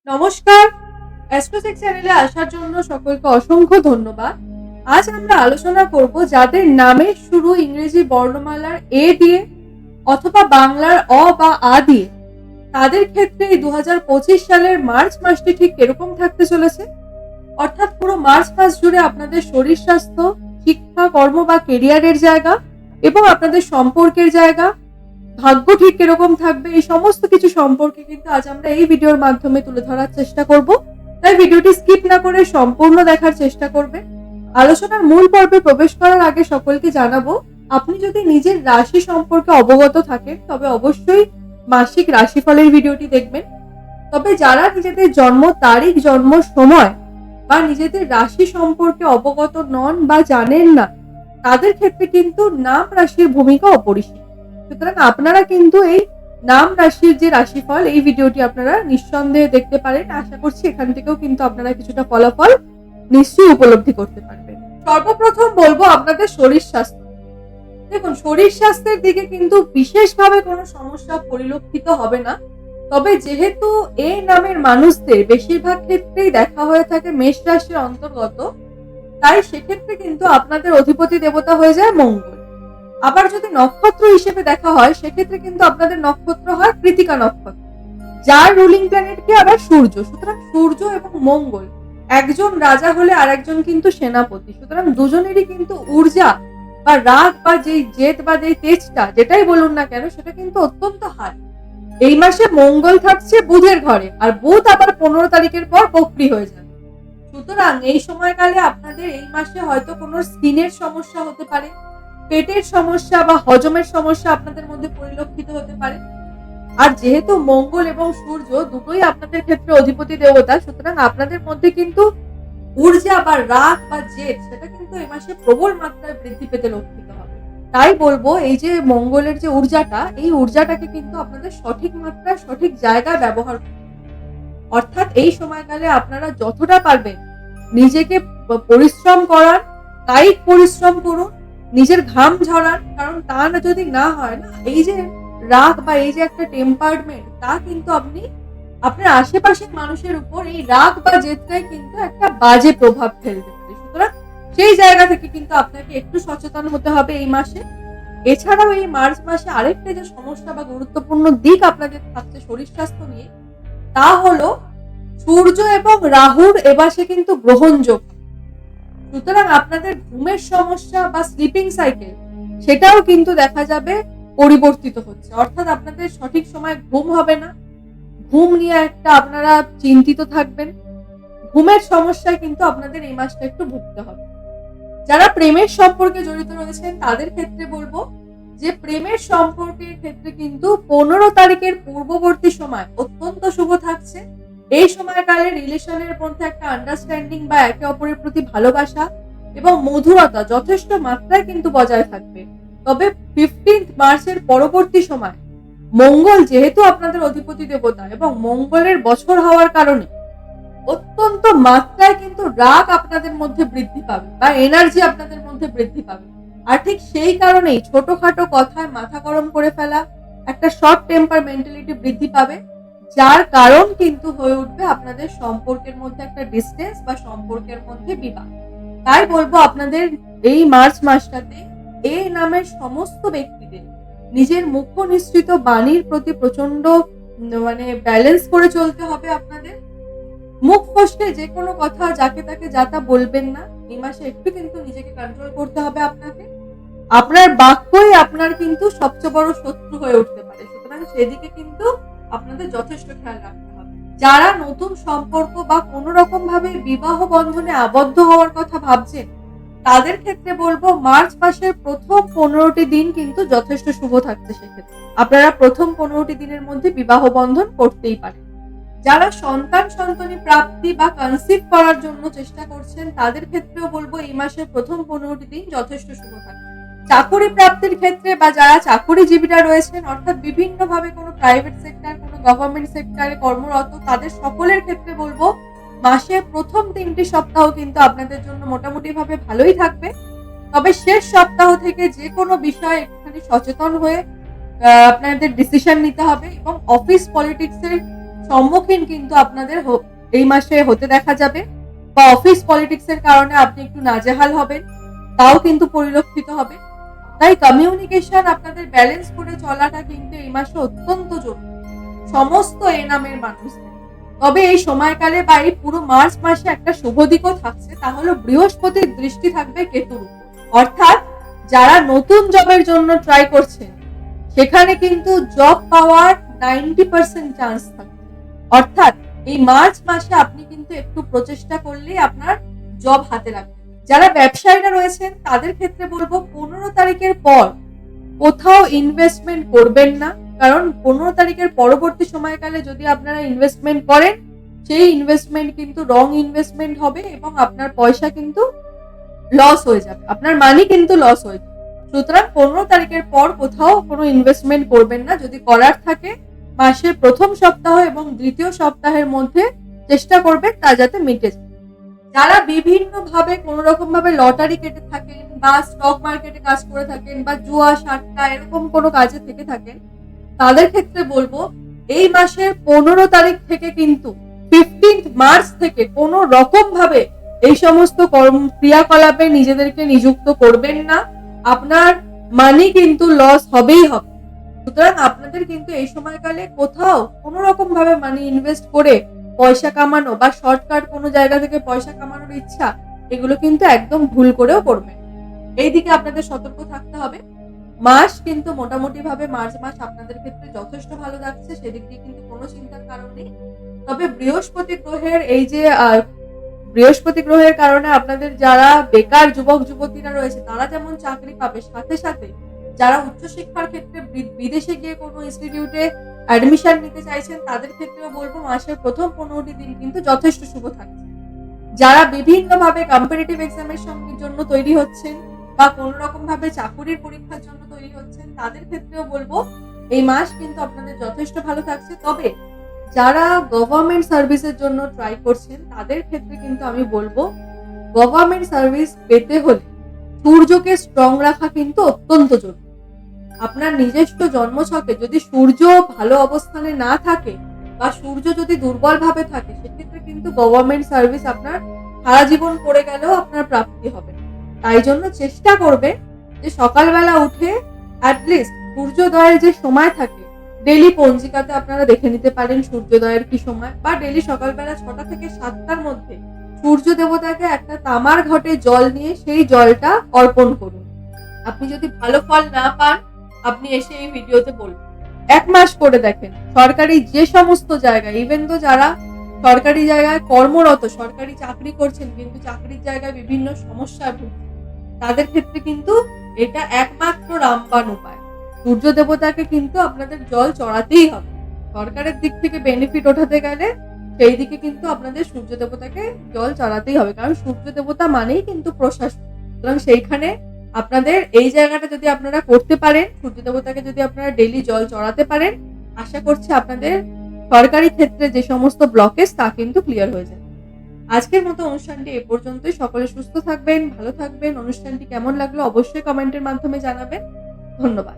নমস্কার, অ্যাস্ট্রোটেক চ্যানেলে আসার জন্য সকলকে অসংখ্য ধন্যবাদ। আজ আমরা আলোচনা করব যাদের নামের শুরু ইংরেজি বর্ণমালার এ দিয়ে অথবা বাংলার অ বা আ দিয়ে, তাদের ক্ষেত্রে এই 2025 সালের মার্চ মাসটি ঠিক এরকম থাকতে চলেছে। অর্থাৎ পুরো মার্চ মাস জুড়ে আপনাদের শরীর স্বাস্থ্য, শিক্ষা, কর্ম বা কেরিয়ারের জায়গা এবং আপনাদের সম্পর্কের জায়গা, ভাগ্য ঠিক কিরকম থাকবে, এই সমস্ত কিছু সম্পর্কে কিন্তু আজ আমরা এই ভিডিওর মাধ্যমে তুলে ধরার চেষ্টা করব। তাই ভিডিওটি স্কিপ না করে সম্পূর্ণ দেখার চেষ্টা করবে। আলোচনার মূল পর্বে প্রবেশ করার আগে সকলকে জানাবো, আপনি যদি নিজের রাশি সম্পর্কে অবগত থাকেন তবে অবশ্যই মাসিক রাশিফলের ভিডিওটি দেখবেন। তবে যারা নিজেদের জন্ম তারিখ, জন্ম সময় বা নিজেদের রাশি সম্পর্কে অবগত নন বা জানেন না, তাদের ক্ষেত্রে কিন্তু নাম রাশির ভূমিকা অপরিসীম। সুতরাং আপনারা কিন্তু এই নাম রাশির যে রাশিফল, এই ভিডিওটি আপনারা নিঃসন্দেহে দেখতে পারেন। আশা করছি এখান থেকেও কিন্তু আপনারা কিছুটা ফলাফল নিশ্চয়ই উপলব্ধি করতে পারবেন। সর্বপ্রথম বলবো আপনাদের শরীর স্বাস্থ্য। দেখুন, শরীর স্বাস্থ্যের দিকে কিন্তু বিশেষভাবে কোনো সমস্যা পরিলক্ষিত হবে না। তবে যেহেতু এই নামের মানুষদের বেশিরভাগ ক্ষেত্রেই দেখা হয়ে থাকে মেষ রাশির অন্তর্গত, তাই সেক্ষেত্রে কিন্তু আপনাদের অধিপতি দেবতা হয়ে যায় মঙ্গল। আবার যদি নক্ষত্র হিসেবে দেখা হয়, সেক্ষেত্রে কিন্তু আপনাদের নক্ষত্র হয় কৃতিকা নক্ষত্র, যার রুলিং প্ল্যানেট কি আবার সূর্য। সুতরাং সূর্য এবং মঙ্গল, একজন রাজা হলে আর একজন কিন্তু সেনাপতি। সুতরাং দুজনেরই কিন্তু ঊর্জা বা রাগ বা যেই জেদ বা যেই তেজটা, যেটাই বলুন না কেন, সেটা কিন্তু অত্যন্ত হাই। এই মাসে মঙ্গল থাকছে বুধের ঘরে, আর বুধ আবার 15 তারিখের পর বক্রী হয়ে যাবে। সুতরাং এই সময়কালে আপনাদের এই মাসে হয়তো কোনো স্কিনের সমস্যা হতে পারে, পেটের সমস্যা বা হজমের সমস্যা আপনাদের মধ্যে পরিলক্ষিত হতে পারে। আর যেহেতু মঙ্গল এবং সূর্য দুটোই আপনাদের ক্ষেত্রে অধিপতি দেবতা, সুতরাং আপনাদের মধ্যে কিন্তু ঊর্জা বা রাগ বা জেদ, সেটা কিন্তু এই মাসে প্রবল মাত্রায় বৃদ্ধি পেতে লক্ষিত হবে। তাই বলবো, এই যে মঙ্গলের যে ঊর্জাটা, এই ঊর্জাটাকে কিন্তু আপনাদের সঠিক মাত্রায় সঠিক জায়গায় ব্যবহার করতে হবে। অর্থাৎ এই সময়কালে আপনারা যতটা পারবেন নিজেকে পরিশ্রম করার, কায়িক পরিশ্রম করুন, নিজের ঘাম ঝরান। কারণ তা না যদি না হয় না, এই যে রাগ বা এই যে একটা টেম্পারমেন্ট, তা কিন্তু আপনি আপনার আশেপাশের মানুষের উপর এই রাগ বা জেদটাই কিন্তু একটা বাজে প্রভাব ফেলতে পারে। সুতরাং সেই জায়গা থেকে কিন্তু আপনাকে একটু সচেতন হতে হবে এই মাসে। এছাড়াও এই মার্চ মাসে আরেকটা যে সমস্যা বা গুরুত্বপূর্ণ দিক আপনাদের থাকছে শরীর স্বাস্থ্য নিয়ে, তা হলো সূর্য এবং রাহুর এবারে কিন্তু গ্রহণযোগ। সুতরাং আপনাদের ঘুমের সমস্যা বা স্লিপিং সাইকেল, সেটাও কিন্তু দেখা যাবে পরিবর্তিত হচ্ছে। অর্থাৎ আপনাদের সঠিক সময় ঘুম হবে না, ঘুম নিয়ে একটা আপনারা চিন্তিত থাকবেন। ঘুমের সমস্যায় কিন্তু আপনাদের এই মাসটা একটু ভুগতে হবে। যারা প্রেমের সম্পর্কে জড়িত রয়েছেন তাদের ক্ষেত্রে বলবো যে প্রেমের সম্পর্কের ক্ষেত্রে কিন্তু 15 তারিখের পূর্ববর্তী সময় অত্যন্ত শুভ থাকছে। এই সময়কালে রিলেশনের মধ্যে একটা আন্ডারস্ট্যান্ডিং বা একে অপরের প্রতি ভালোবাসা এবং মধুরতা যথেষ্ট মাত্রায় কিন্তু বজায় থাকবে। তবে 15 মার্চের পরবর্তী সময় মঙ্গল যেহেতু আপনাদের অধিপতি দেবতা এবং মঙ্গলের বছর হওয়ার কারণে অত্যন্ত মাত্রায় কিন্তু রাগ আপনাদের মধ্যে বৃদ্ধি পাবে বা এনার্জি আপনাদের মধ্যে বৃদ্ধি পাবে। আর ঠিক সেই কারণেই ছোটখাটো কথায় মাথা গরম করে ফেলা, একটা শর্ট টেম্পার মেন্টালিটি বৃদ্ধি পাবে, যার কারণ কিন্তু হয়ে উঠবে আপনাদের সম্পর্কের মধ্যে একটা ডিস্টেন্স বা সম্পর্কের মধ্যে বিবাদ। তাই বলবো আপনাদের এই মার্চ মাসটাতে এই নামের সমস্ত ব্যক্তিদের নিজের মুখ্য নিঃসৃত বাণীর প্রতি প্রচন্ড ব্যালেন্স করে চলতে হবে। আপনাদের মুখ ফসকে যে কোনো কথা যাকে তাকে যা তা বলবেন না। এই মাসে একটু কিন্তু নিজেকে কন্ট্রোল করতে হবে আপনাকে। আপনার বাক্যই আপনার কিন্তু সবচেয়ে বড় শত্রু হয়ে উঠতে পারে। সুতরাং সেদিকে কিন্তু আপনাদের যথেষ্ট খেয়াল রাখতে হবে। যারা নতুন সম্পর্ক বা কোনো রকম ভাবে বিবাহ বন্ধনে আবদ্ধ হওয়ার কথা ভাবছেন, তাদের ক্ষেত্রে বলবো মার্চ মাসের প্রথম 15টি দিন কিন্তু যথেষ্ট শুভ থাকছে। সেক্ষেত্রে আপনারা প্রথম 15টি দিনের মধ্যে বিবাহ বন্ধন করতেই পারেন। যারা সন্তানি প্রাপ্তি বা কনসিভ করার জন্য চেষ্টা করছেন, তাদের ক্ষেত্রেও বলবো এই মাসের প্রথম 15টি দিন যথেষ্ট শুভ থাকছে। চাকরি প্রাপ্তির ক্ষেত্রে বা যারা চাকরিজীবীরা রয়েছেন, অর্থাৎ বিভিন্ন ভাবে কোনো প্রাইভেট সেক্টর, কোনো গভর্নমেন্ট সেক্টরে কর্মরত, তাদের সকলের ক্ষেত্রে বলবো মাসের প্রথম 3টি সপ্তাহ কিন্তু আপনাদের জন্য মোটামুটি ভাবে ভালোই থাকবে। তবে শেষ সপ্তাহ থেকে যে কোনো বিষয়ে একটুখানি সচেতন হয়ে আপনাদের ডিসিশন নিতে হবে এবং অফিস পলিটিক্সের সম্মুখীন কিন্তু আপনাদের এই মাসে হতে দেখা যাবে, বা অফিস পলিটিক্স এর কারণে আপনি একটু নাজেহাল হবেন, তাও কিন্তু পরিলক্ষিত হবে। তাই কমিউনিকেশন আপনাদের ব্যালেন্স করে চলাটা কিন্তু এই মাসে অত্যন্ত জরুরি সমস্ত এ নামের মানুষদের। তবে এই সময়কালে বা এই পুরো মার্চ মাসে একটা শুভ দিকও থাকছে, তা হলো বৃহস্পতির দৃষ্টি থাকবে কেতুর উপর। অর্থাৎ যারা নতুন জবের জন্য ট্রাই করছেন সেখানে কিন্তু জব পাওয়ার 90% চান্স থাকে। অর্থাৎ এই মার্চ মাসে আপনি কিন্তু একটু প্রচেষ্টা করলেই আপনার জব হাতে লাগবে। যারা ব্যবসায়ীরা রয়েছেন তাদের ক্ষেত্রে বলবো 15 তারিখের পর কোথাও ইনভেস্টমেন্ট করবেন না, কারণ 15 তারিখের পরবর্তী সময়কালে যদি আপনারা ইনভেস্টমেন্ট করেন সেই ইনভেস্টমেন্ট কিন্তু রং ইনভেস্টমেন্ট হবে এবং আপনার পয়সা কিন্তু লস হয়ে যাবে, আপনার মানি কিন্তু লস হয়ে যাবে। সুতরাং 15 তারিখের পর কোথাও কোনো ইনভেস্টমেন্ট করবেন না। যদি করার থাকে মাসের প্রথম সপ্তাহ এবং দ্বিতীয় সপ্তাহের মধ্যে চেষ্টা করবেন তা যাতে মিটে যায়। যারা বিভিন্ন ভাবে কোন রকম ভাবে লটারি কেটে থাকেন বা স্টক মার্কেটে কাজ করে থাকেন বা জুয়া সাট্টা এরকম কোনো কাজে থেকে থাকেন তাদের ক্ষেত্রে বলবো এই মাসের 15 তারিখ থেকে কিন্তু 15 মার্চ থেকে কোনো রকম ভাবে এই সমস্ত ক্রিয়াকলাপে নিজেদেরকে নিযুক্ত করবেন না, আপনার মানি কিন্তু লস হবেই হবে। সুতরাং আপনাদের কিন্তু এই সময়কালে কোথাও কোনো রকম ভাবে মানি ইনভেস্ট করে পয়সা কামানো বা শর্টকাট কোনো জায়গা থেকে পয়সা কামানোর ইচ্ছা এগুলো কিন্তু একদম ভুল করেও করবেন। এই দিকে আপনাদের সতর্ক থাকতে হবে। মাস কিন্তু মোটামুটি ভাবে মার্চ মাস আপনাদের ক্ষেত্রে যথেষ্ট ভালো যাচ্ছে, সেদিক দিয়ে কিন্তু কোনো চিন্তার কারণ নেই। তবে বৃহস্পতি গ্রহের কারণে আপনাদের যারা বেকার যুবক যুবতীরা রয়েছে তারা যেমন চাকরি পাবে, সাথে সাথে যারা উচ্চশিক্ষার ক্ষেত্রে বিদেশে গিয়ে কোনো ইনস্টিটিউটে অ্যাডমিশন নিতে চাইছেন তাদের ক্ষেত্রেও বলবো মাসের প্রথম 15টি দিন কিন্তু যথেষ্ট শুভ থাকছে। যারা বিভিন্ন ভাবে কম্পিটিটিভ এক্সামের জন্য তৈরি হচ্ছেন বা কোন রকম ভাবে চাকুরির পরীক্ষার জন্য তৈরি হচ্ছেন তাদের ক্ষেত্রেও বলবো এই মাস কিন্তু আপনাদের যথেষ্ট ভালো থাকছে। তবে যারা গভর্নমেন্ট সার্ভিসের জন্য ট্রাই করছেন তাদের ক্ষেত্রে কিন্তু আমি বলবো গভর্নমেন্ট সার্ভিস পেতে হলে সূর্যকে স্ট্রং রাখা কিন্তু অত্যন্ত জরুরি। আপনার নিজস্ব জন্মছকে যদি সূর্য ভালো অবস্থানে না থাকে বা সূর্য যদি দুর্বল ভাবে থাকে সেক্ষেত্রে কিন্তু গভর্নমেন্ট সার্ভিস আপনার সারা জীবন করে গেলেও আপনার প্রাপ্তি হবে। তাই জন্য চেষ্টা করবে যে সকালবেলা উঠে অ্যাটলিস্ট সূর্যোদয়ের যে সময় থাকে ডেলি পঞ্জিকাতে আপনারা দেখে নিতে পারেন সূর্যোদয়ের কি সময়, বা ডেলি সকালবেলা 6টা থেকে 7টার মধ্যে সূর্য দেবতাকে একটা তামার ঘটে জল নিয়ে সেই জলটা অর্পণ করুন। আপনি যদি ভালো ফল না পান আপনি এসে এই ভিডিওতে বলবেন। 1 মাস করে দেখেন সরকারি যে সমস্ত জায়গায়, ইভেন তো যারা সরকারি জায়গায় কর্মরত সরকারি চাকরি করছেন কিন্তু চাকরির জায়গায় বিভিন্ন সমস্যায় ভুগছেন তাদের ক্ষেত্রে কিন্তু এটা একমাত্র রামবাণ উপায়। সূর্য দেবতাকে কিন্তু আপনাদের জল চড়াতেই হবে। সরকারের দিক থেকে বেনিফিট ওঠাতে গেলে সেই দিকে কিন্তু আপনাদের সূর্য দেবতাকে জল চড়াতেই হবে, কারণ সূর্য দেবতা মানেই কিন্তু প্রশাসন। সুতরাং সেইখানে আপনাদের এই জায়গাটা যদি আপনারা করতে পারেন, সূর্য দেবতাকে যদি আপনারা ডেইলি জল চড়াতে পারেন, আশা করছি আপনাদের সরকারি ক্ষেত্রে যে সমস্ত ব্লকেজ তা কিন্তু ক্লিয়ার হয়ে যাবে। আজকের মতো অনুষ্ঠানটি এ পর্যন্তই। সকলে সুস্থ থাকবেন, ভালো থাকবেন। অনুষ্ঠানটি কেমন লাগলো অবশ্যই কমেন্টের মাধ্যমে জানাবেন। ধন্যবাদ।